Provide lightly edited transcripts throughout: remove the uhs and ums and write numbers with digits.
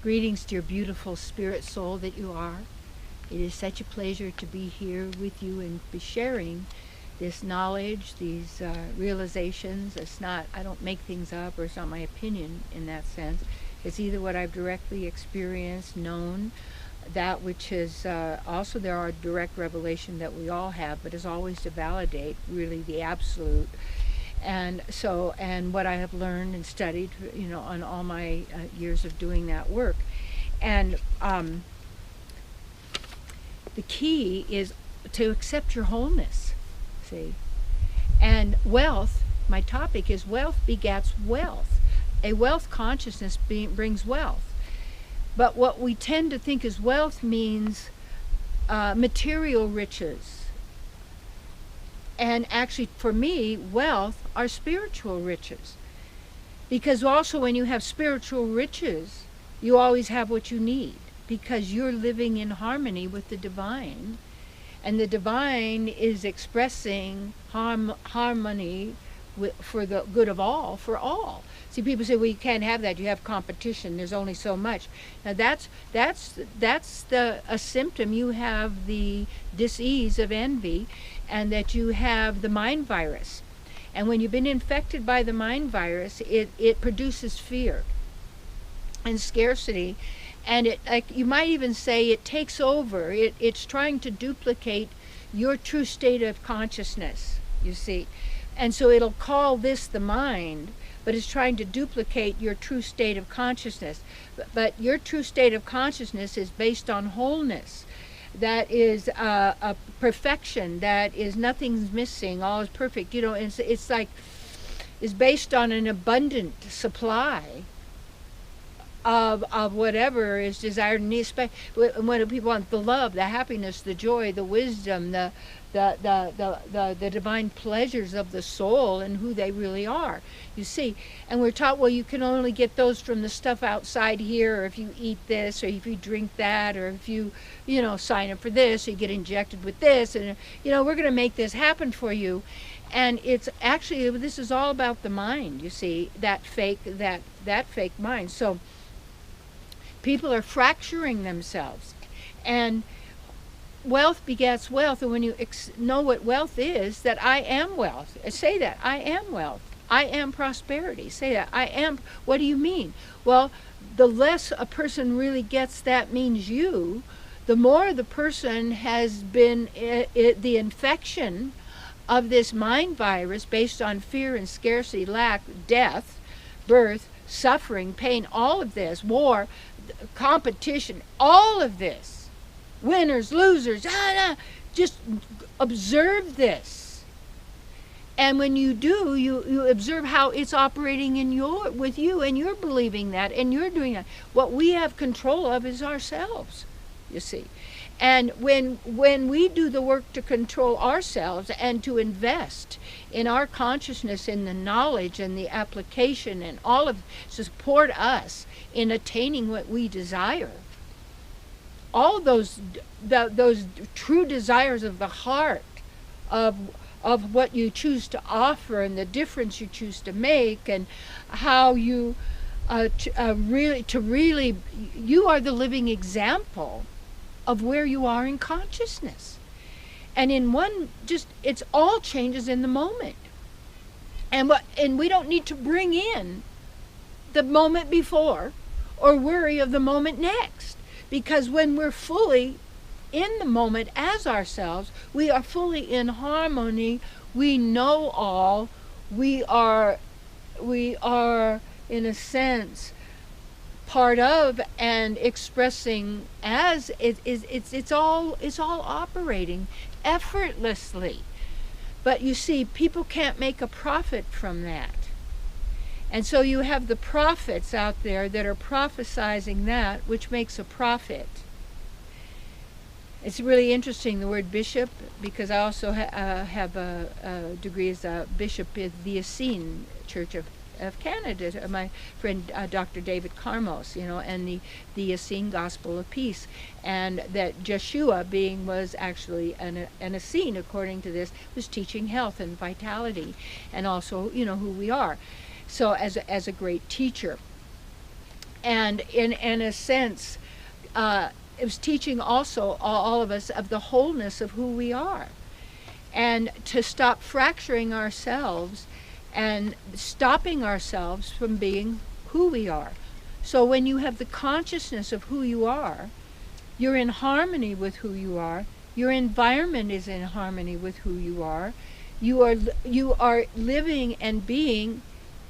Greetings, dear beautiful spirit soul that you are. It is such a pleasure to be here with you and be sharing this knowledge, these realizations. It's not, I don't make things up, or it's not my opinion in that sense. It's either what I've directly experienced, known, that which is also there are direct revelation that we all have, but is always to validate really the absolute. And so, and what I have learned and studied, on all my years of doing that work. And the key is to accept your wholeness, see. And wealth, my topic is wealth begats wealth. A wealth consciousness brings wealth. But what we tend to think is wealth means material riches. And actually, for me, wealth are spiritual riches. Because also when you have spiritual riches, you always have what you need. Because you're living in harmony with the divine. And the divine is expressing harmony for the good of all, for all. See, people say, well, you can't have that. You have competition. There's only so much. Now, that's a symptom. You have the dis-ease of envy, and that you have the mind virus. And when you've been infected by the mind virus, it produces fear and scarcity. And it, like you might even say, it takes over. It's trying to duplicate your true state of consciousness, you see. And so it'll call this the mind, but it's trying to duplicate your true state of consciousness. But your true state of consciousness is based on wholeness. That is a perfection. That is nothing's missing. All is perfect. It's like, it's based on an abundant supply of whatever is desired and needed. What do people want? The love, the happiness, the joy, the wisdom, the divine pleasures of the soul and who they really are, you see. And we're taught, well, you can only get those from the stuff outside here, or if you eat this, or if you drink that, or if you sign up for this, or you get injected with this, and we're going to make this happen for you. And it's actually, this is all about the mind, you see, that fake mind. So people are fracturing themselves, and wealth begets wealth. And when you know what wealth is, that I am wealth. Say that, I am wealth. I am prosperity. Say that, I am. What do you mean? Well, the less a person really gets that means you, the more the person has been the infection of this mind virus based on fear and scarcity, lack, death, birth, suffering, pain, all of this, war, competition, all of this, winners, losers, just observe this. And when you do, you observe how it's operating with you, and you're believing that, and you're doing that. What we have control of is ourselves, you see. And when we do the work to control ourselves and to invest in our consciousness, in the knowledge and the application and all of to support us in attaining what we desire, all those true desires of the heart, of what you choose to offer and the difference you choose to make, and how you really you are the living example of where you are in consciousness. And it's all changes in the moment. And we don't need to bring in the moment before or worry of the moment next. Because when we're fully in the moment as ourselves, we are fully in harmony. We know all. We are in a sense part of and expressing as it's all operating effortlessly. But you see, people can't make a profit from that. And so you have the prophets out there that are prophesizing that, which makes a profit. It's really interesting, the word bishop, because I also have a degree as a bishop in the Essene Church of Canada, my friend Dr. David Carmos, and the Essene Gospel of Peace, and that Joshua was actually an Essene, according to this, was teaching health and vitality, and also who we are. So as a great teacher. And in a sense, it was teaching also all of us of the wholeness of who we are, and to stop fracturing ourselves and stopping ourselves from being who we are. So when you have the consciousness of who you are, you're in harmony with who you are. Your environment is in harmony with who you are. You are living and being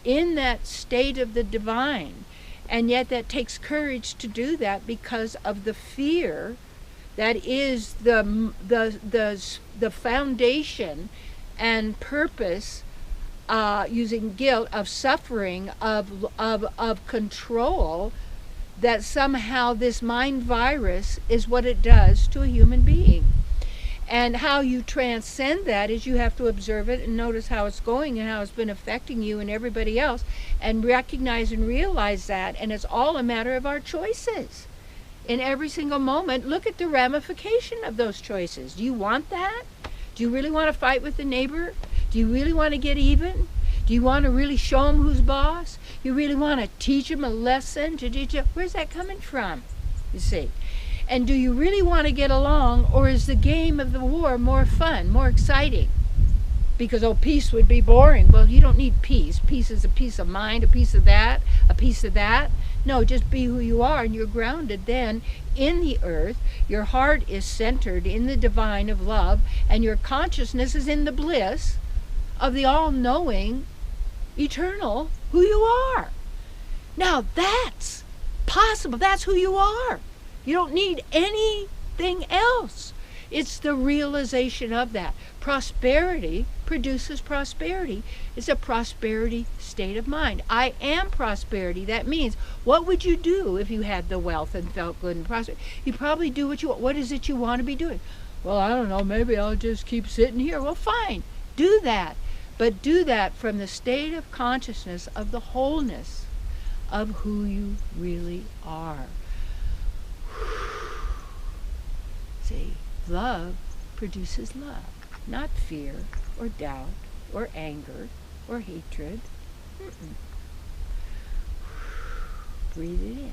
in that state of the divine. And yet that takes courage to do that, because of the fear that is the foundation and purpose, using guilt, of suffering, of control, that somehow this mind virus is what it does to a human being. And how you transcend that is you have to observe it and notice how it's going and how it's been affecting you and everybody else, and recognize and realize that. And it's all a matter of our choices. In every single moment, look at the ramification of those choices. Do you want that? Do you really want to fight with the neighbor? Do you really want to get even? Do you want to really show him who's boss? You really want to teach him a lesson? Where's that coming from? You see. And do you really want to get along, or is the game of the war more fun, more exciting? Because, peace would be boring. Well, you don't need peace. Peace is a piece of mind, a piece of that, a piece of that. No, just be who you are, and you're grounded then in the earth. Your heart is centered in the divine of love, and your consciousness is in the bliss of the all-knowing, eternal who you are. Now that's possible. That's who you are. You don't need anything else. It's the realization of that. Prosperity produces prosperity. It's a prosperity state of mind. I am prosperity. That means, what would you do if you had the wealth and felt good and prosperous? You probably do what you want. What is it you want to be doing? Well, I don't know. Maybe I'll just keep sitting here. Well, fine. Do that. But do that from the state of consciousness of the wholeness of who you really are. See, love produces love, not fear or doubt or anger or hatred. Breathe it in.